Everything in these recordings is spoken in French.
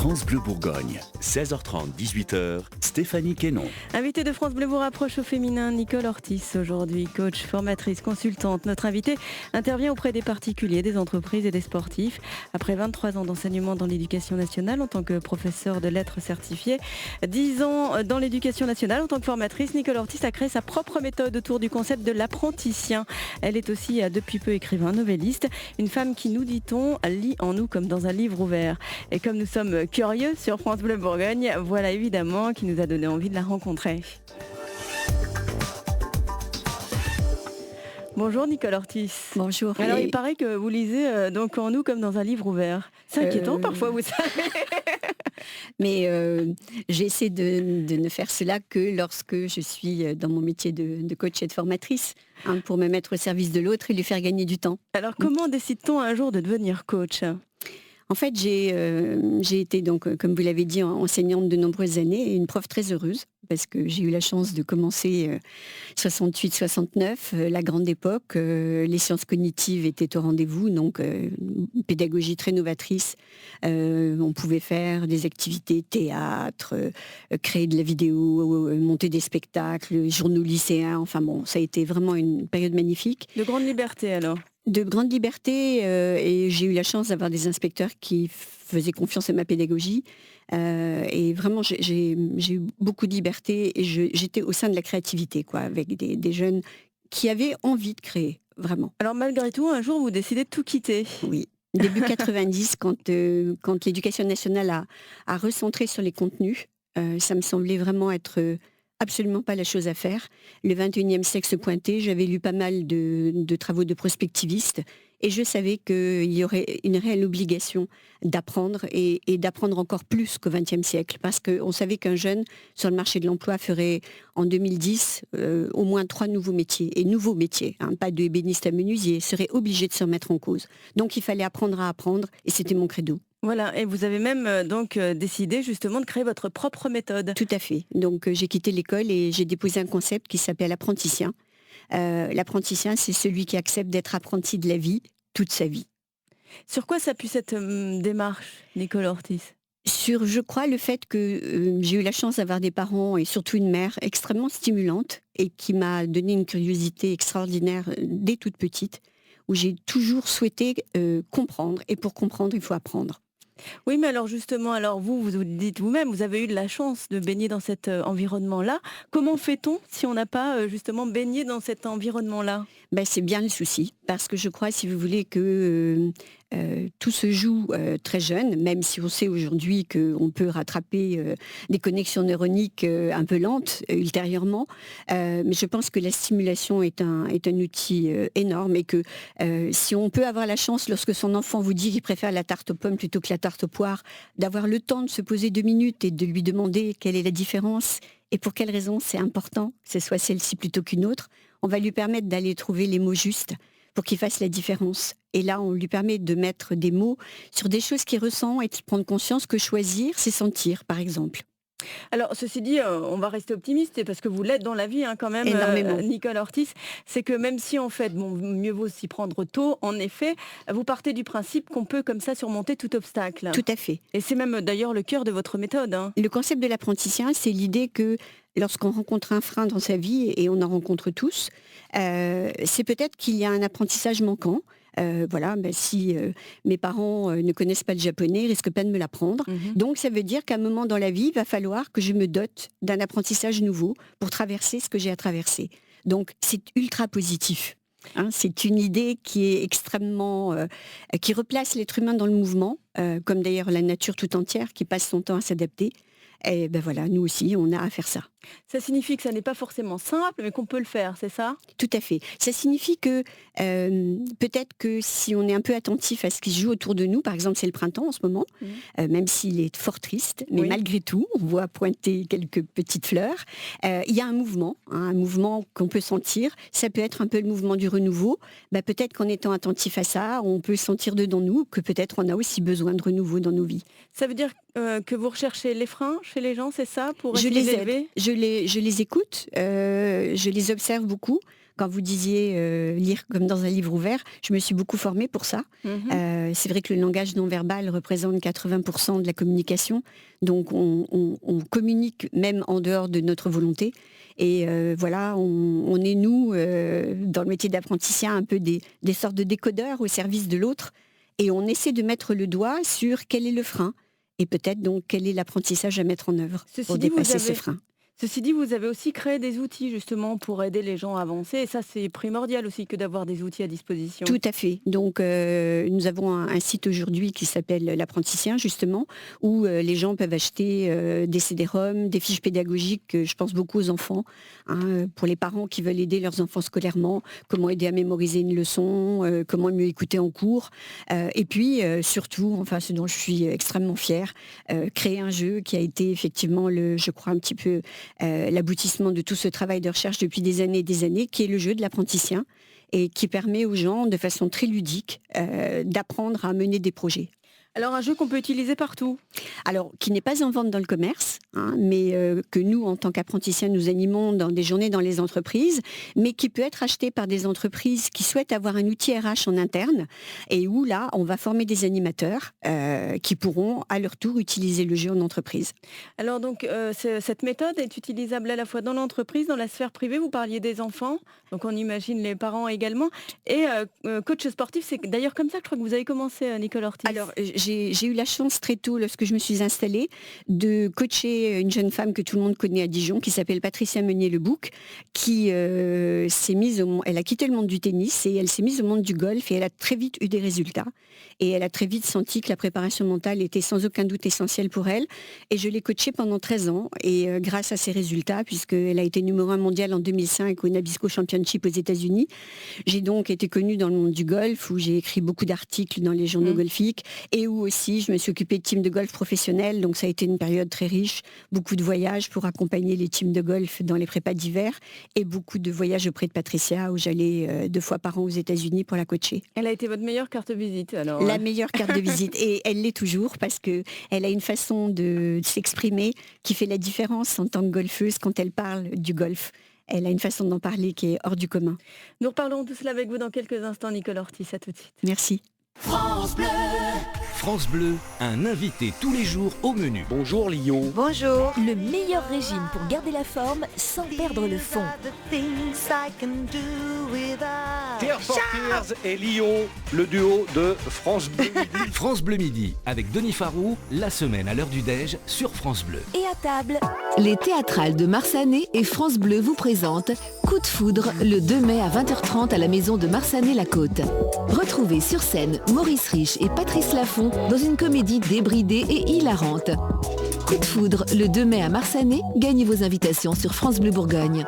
France Bleu Bourgogne, 16h30, 18h, Stéphanie Quénon. Invitée de France Bleu vous rapproche au féminin, Nicole Ortiz, aujourd'hui coach, formatrice, consultante. Notre invitée intervient auprès des particuliers, des entreprises et des sportifs. Après 23 ans d'enseignement dans l'éducation nationale en tant que professeure de lettres certifiée, 10 ans dans l'éducation nationale en tant que formatrice, Nicole Ortiz a créé sa propre méthode autour du concept de l'apprenticien. Elle est aussi depuis peu écrivain, novelliste, une femme qui, nous dit-on, lit en nous comme dans un livre ouvert. Et comme nous sommes curieux sur France Bleu Bourgogne, voilà évidemment qui nous a donné envie de la rencontrer. Bonjour Nicole Ortiz. Bonjour. Alors il paraît que vous lisez donc en nous comme dans un livre ouvert. C'est inquiétant parfois, vous savez. Mais j'essaie de ne faire cela que lorsque je suis dans mon métier de coach et de formatrice, pour me mettre au service de l'autre et lui faire gagner du temps. Alors comment décide-t-on un jour de devenir coach ? En fait, j'ai été, donc, comme vous l'avez dit, enseignante de nombreuses années et une prof très heureuse parce que j'ai eu la chance de commencer 68-69, la grande époque. Les sciences cognitives étaient au rendez-vous, donc une pédagogie très novatrice. On pouvait faire des activités théâtre, créer de la vidéo, monter des spectacles, journaux lycéens. Enfin bon, ça a été vraiment une période magnifique. De grande liberté alors ? De grande liberté et j'ai eu la chance d'avoir des inspecteurs qui faisaient confiance à ma pédagogie et vraiment j'ai eu beaucoup de liberté et j'étais au sein de la créativité avec des jeunes qui avaient envie de créer, vraiment. Alors malgré tout, un jour vous décidez de tout quitter. Oui, début 90 quand l'éducation nationale a recentré sur les contenus, ça me semblait vraiment être absolument pas la chose à faire. Le 21e siècle se pointait, j'avais lu pas mal de travaux de prospectivistes et je savais qu'il y aurait une réelle obligation d'apprendre et d'apprendre encore plus qu'au 20e siècle parce qu'on savait qu'un jeune sur le marché de l'emploi ferait en 2010 au moins 3 nouveaux métiers, pas de ébéniste à menuisier, serait obligé de se remettre en cause. Donc il fallait apprendre à apprendre et c'était mon credo. Voilà, et vous avez même donc décidé justement de créer votre propre méthode. Tout à fait. Donc j'ai quitté l'école et j'ai déposé un concept qui s'appelle l'apprenticien. L'apprenticien, c'est celui qui accepte d'être apprenti de la vie toute sa vie. Sur quoi s'appuie cette démarche, Nicole Ortiz ? Sur, je crois, le fait que j'ai eu la chance d'avoir des parents et surtout une mère extrêmement stimulante et qui m'a donné une curiosité extraordinaire dès toute petite, où j'ai toujours souhaité comprendre. Et pour comprendre, il faut apprendre. Oui, mais alors justement, vous dites vous-même, vous avez eu de la chance de baigner dans cet environnement-là. Comment fait-on si on n'a pas justement baigné dans cet environnement-là ? C'est bien le souci, parce que je crois, si vous voulez, que tout se joue très jeune, même si on sait aujourd'hui qu'on peut rattraper des connexions neuroniques un peu lentes ultérieurement. Mais je pense que la stimulation est un outil énorme et que si on peut avoir la chance, lorsque son enfant vous dit qu'il préfère la tarte aux pommes plutôt que la tarte aux poires, d'avoir le temps de se poser 2 minutes et de lui demander quelle est la différence et pour quelle raison c'est important, que ce soit celle-ci plutôt qu'une autre, on va lui permettre d'aller trouver les mots justes pour qu'il fasse la différence. Et là, on lui permet de mettre des mots sur des choses qu'il ressent et de prendre conscience que choisir, c'est sentir, par exemple. Alors, ceci dit, on va rester optimiste, parce que vous l'êtes dans la vie quand même, Nicole Ortiz. C'est que même si en fait, mieux vaut s'y prendre tôt, en effet, vous partez du principe qu'on peut comme ça surmonter tout obstacle. Tout à fait. Et c'est même d'ailleurs le cœur de votre méthode. Le concept de l'apprenticien, c'est l'idée que lorsqu'on rencontre un frein dans sa vie, et on en rencontre tous, c'est peut-être qu'il y a un apprentissage manquant. Si mes parents ne connaissent pas le japonais, ils risquent pas de me l'apprendre. Donc ça veut dire qu'à un moment dans la vie, il va falloir que je me dote d'un apprentissage nouveau pour traverser ce que j'ai à traverser. Donc c'est ultra positif. C'est une idée qui est extrêmement... qui replace l'être humain dans le mouvement, comme d'ailleurs la nature tout entière qui passe son temps à s'adapter. Et nous aussi, on a à faire ça. Ça signifie que ça n'est pas forcément simple, mais qu'on peut le faire, c'est ça ? Tout à fait. Ça signifie que peut-être que si on est un peu attentif à ce qui se joue autour de nous, par exemple c'est le printemps en ce moment, même s'il est fort triste, mais malgré tout, on voit pointer quelques petites fleurs. Il y a un mouvement qu'on peut sentir. Ça peut être un peu le mouvement du renouveau. Peut-être qu'en étant attentif à ça, on peut sentir dedans nous que peut-être on a aussi besoin de renouveau dans nos vies. Ça veut dire que vous recherchez les freins chez les gens, c'est ça, pour je essayer de les élever ? Je les écoute, je les observe beaucoup. Quand vous disiez lire comme dans un livre ouvert, je me suis beaucoup formée pour ça. C'est vrai que le langage non verbal représente 80% de la communication, donc on communique même en dehors de notre volonté. Et voilà, on est nous, dans le métier d'apprentissage, un peu des sortes de décodeurs au service de l'autre, et on essaie de mettre le doigt sur quel est le frein, et peut-être donc quel est l'apprentissage à mettre en œuvre pour dépasser ce frein. Ceci dit, vous avez aussi créé des outils justement pour aider les gens à avancer, et ça c'est primordial aussi que d'avoir des outils à disposition. Tout à fait. Donc nous avons un site aujourd'hui qui s'appelle l'Apprentissien justement, où les gens peuvent acheter des CD-ROM, des fiches pédagogiques, je pense beaucoup aux enfants, pour les parents qui veulent aider leurs enfants scolairement, comment aider à mémoriser une leçon, comment mieux écouter en cours, et puis surtout, enfin ce dont je suis extrêmement fière, créer un jeu qui a été effectivement je crois un petit peu l'aboutissement de tout ce travail de recherche depuis des années, qui est le jeu de l'Apprentissien et qui permet aux gens, de façon très ludique, d'apprendre à mener des projets. Alors un jeu qu'on peut utiliser partout. Alors, qui n'est pas en vente dans le commerce, mais que nous, en tant qu'apprentissaires, nous animons dans des journées dans les entreprises, mais qui peut être acheté par des entreprises qui souhaitent avoir un outil RH en interne, et où là, on va former des animateurs qui pourront à leur tour utiliser le jeu en entreprise. Alors donc, cette méthode est utilisable à la fois dans l'entreprise, dans la sphère privée, vous parliez des enfants, donc on imagine les parents également, et coach sportif, c'est d'ailleurs comme ça, je crois que vous avez commencé, Nicole Ortiz. Alors, j'ai eu la chance très tôt, lorsque je me suis installée, de coacher une jeune femme que tout le monde connaît à Dijon, qui s'appelle Patricia Meunier-Lebouc, qui s'est mise elle a quitté le monde du tennis et elle s'est mise au monde du golf, et elle a très vite eu des résultats. Et elle a très vite senti que la préparation mentale était sans aucun doute essentielle pour elle. Et je l'ai coachée pendant 13 ans. Et grâce à ses résultats, puisqu'elle a été numéro 1 mondial en 2005 au Nabisco Championship aux États-Unis, j'ai donc été connue dans le monde du golf, où j'ai écrit beaucoup d'articles dans les journaux golfiques, et où aussi je me suis occupée de teams de golf professionnels. Donc ça a été une période très riche, beaucoup de voyages pour accompagner les teams de golf dans les prépas d'hiver, et beaucoup de voyages auprès de Patricia, où j'allais 2 fois par an aux États-Unis pour la coacher. Elle a été votre meilleure carte visite alors. La meilleure carte de visite, et elle l'est toujours, parce qu'elle a une façon de s'exprimer qui fait la différence en tant que golfeuse quand elle parle du golf. Elle a une façon d'en parler qui est hors du commun. Nous reparlerons tout cela avec vous dans quelques instants, Nicole Ortiz. À tout de suite. Merci. France Bleu. France Bleu, un invité tous les jours au menu. Bonjour Lyon. Bonjour. Le meilleur régime pour garder la forme sans perdre le fond. Tears for Fears et Lyon, le duo de France Bleu Midi. France Bleu Midi, avec Denis Farou, la semaine à l'heure du déj sur France Bleu. Et à table, Les théâtrales de Marsanet et France Bleu vous présentent Coup de foudre le 2 mai à 20h30 à la maison de Marsanet-la-Côte. Retrouvez sur scène Maurice Rich et Patrice Laffont dans une comédie débridée et hilarante. Coup de foudre le 2 mai à Marsanet, gagnez vos invitations sur France Bleu Bourgogne.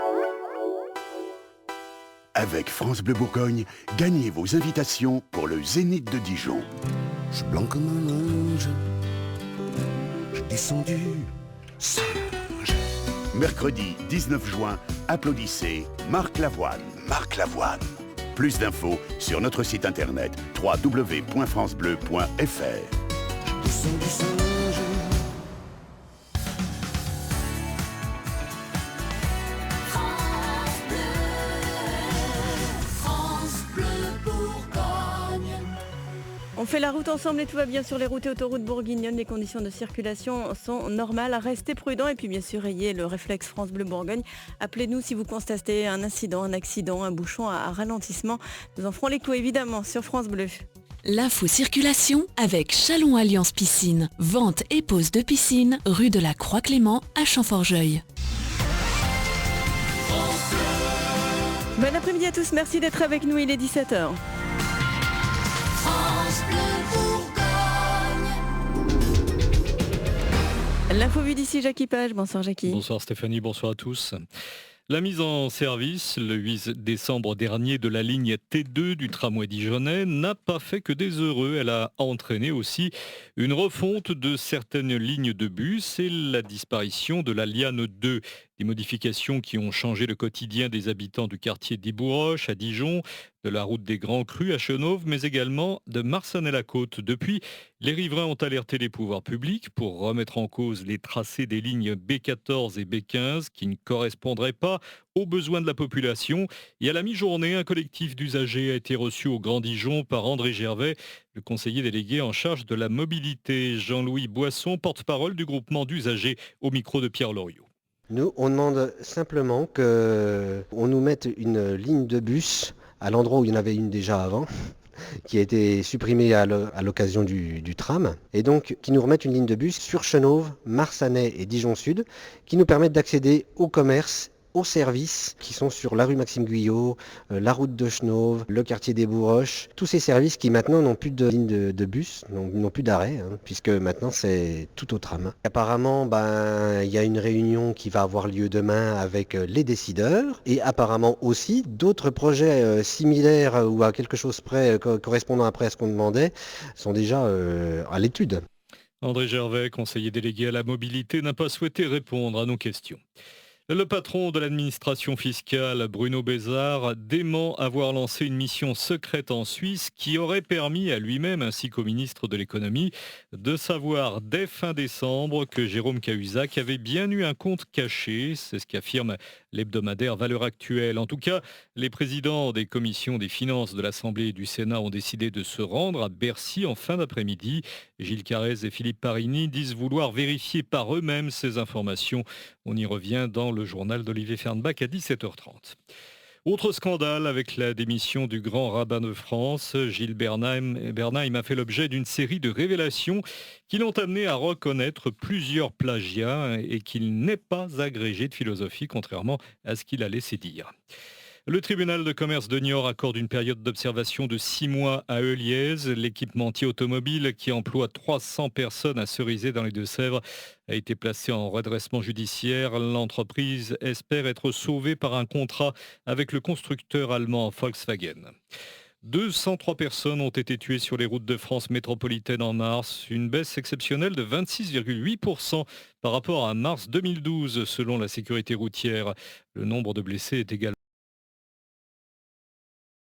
Avec France Bleu Bourgogne, gagnez vos invitations pour le Zénith de Dijon. Je suis blanc comme un linge, je descends du singe. Mercredi 19 juin, applaudissez Marc Lavoine. Marc Lavoine. Plus d'infos sur notre site internet www.francebleu.fr. Je descends du singe. On fait la route ensemble et tout va bien sur les routes et autoroutes bourguignonnes. Les conditions de circulation sont normales. Restez prudents et puis bien sûr ayez le réflexe France Bleu Bourgogne. Appelez-nous si vous constatez un incident, un accident, un bouchon à ralentissement. Nous en ferons l'écho évidemment sur France Bleu. L'info circulation avec Chalon Alliance Piscine. Vente et pose de piscine, rue de la Croix-Clément à Champforgeuil. Bon après-midi à tous, merci d'être avec nous, il est 17h. L'info vue d'ici, Jackie Page. Bonsoir Jackie. Bonsoir Stéphanie, bonsoir à tous. La mise en service le 8 décembre dernier de la ligne T2 du tramway dijonnais n'a pas fait que des heureux. Elle a entraîné aussi une refonte de certaines lignes de bus et la disparition de la Liane 2. Des modifications qui ont changé le quotidien des habitants du quartier d'Ibouroche à Dijon, de la route des Grands Crus à Chenôve, mais également de Marsanne-la-Côte. Depuis, les riverains ont alerté les pouvoirs publics pour remettre en cause les tracés des lignes B14 et B15 qui ne correspondraient pas aux besoins de la population. Et à la mi-journée, un collectif d'usagers a été reçu au Grand Dijon par André Gervais, le conseiller délégué en charge de la mobilité. Jean-Louis Boisson, porte-parole du groupement d'usagers, au micro de Pierre Loriot. Nous, on demande simplement qu'on nous mette une ligne de bus à l'endroit où il y en avait une déjà avant, qui a été supprimée à l'occasion du tram, et donc qui nous remettent une ligne de bus sur Chenôve, Marsanais et Dijon Sud, qui nous permettent d'accéder au commerce, aux services qui sont sur la rue Maxime Guyot, la route de Chenôve, le quartier des Bourroches, tous ces services qui maintenant n'ont plus de ligne de bus, n'ont plus d'arrêt, puisque maintenant c'est tout au tram. Apparemment, il y a une réunion qui va avoir lieu demain avec les décideurs, et apparemment aussi d'autres projets similaires ou à quelque chose près, correspondant après à ce qu'on demandait, sont déjà à l'étude. André Gervais, conseiller délégué à la mobilité, n'a pas souhaité répondre à nos questions. Le patron de l'administration fiscale, Bruno Bézard, dément avoir lancé une mission secrète en Suisse qui aurait permis à lui-même ainsi qu'au ministre de l'économie de savoir dès fin décembre que Jérôme Cahuzac avait bien eu un compte caché. C'est ce qu'affirme l'hebdomadaire Valeurs Actuelles. En tout cas, les présidents des commissions des finances de l'Assemblée et du Sénat ont décidé de se rendre à Bercy en fin d'après-midi. Gilles Carrez et Philippe Parini disent vouloir vérifier par eux-mêmes ces informations. On y revient dans le journal d'Olivier Fernbach à 17h30. Autre scandale avec la démission du grand rabbin de France, Gilles Bernheim a fait l'objet d'une série de révélations qui l'ont amené à reconnaître plusieurs plagiats et qu'il n'est pas agrégé de philosophie, contrairement à ce qu'il a laissé dire. Le tribunal de commerce de Niort accorde une période d'observation de 6 mois à Heuliez. L'équipementier automobile qui emploie 300 personnes à Cerizay dans les Deux-Sèvres a été placé en redressement judiciaire. L'entreprise espère être sauvée par un contrat avec le constructeur allemand Volkswagen. 203 personnes ont été tuées sur les routes de France métropolitaine en mars, une baisse exceptionnelle de 26,8% par rapport à mars 2012 selon la sécurité routière. Le nombre de blessés est également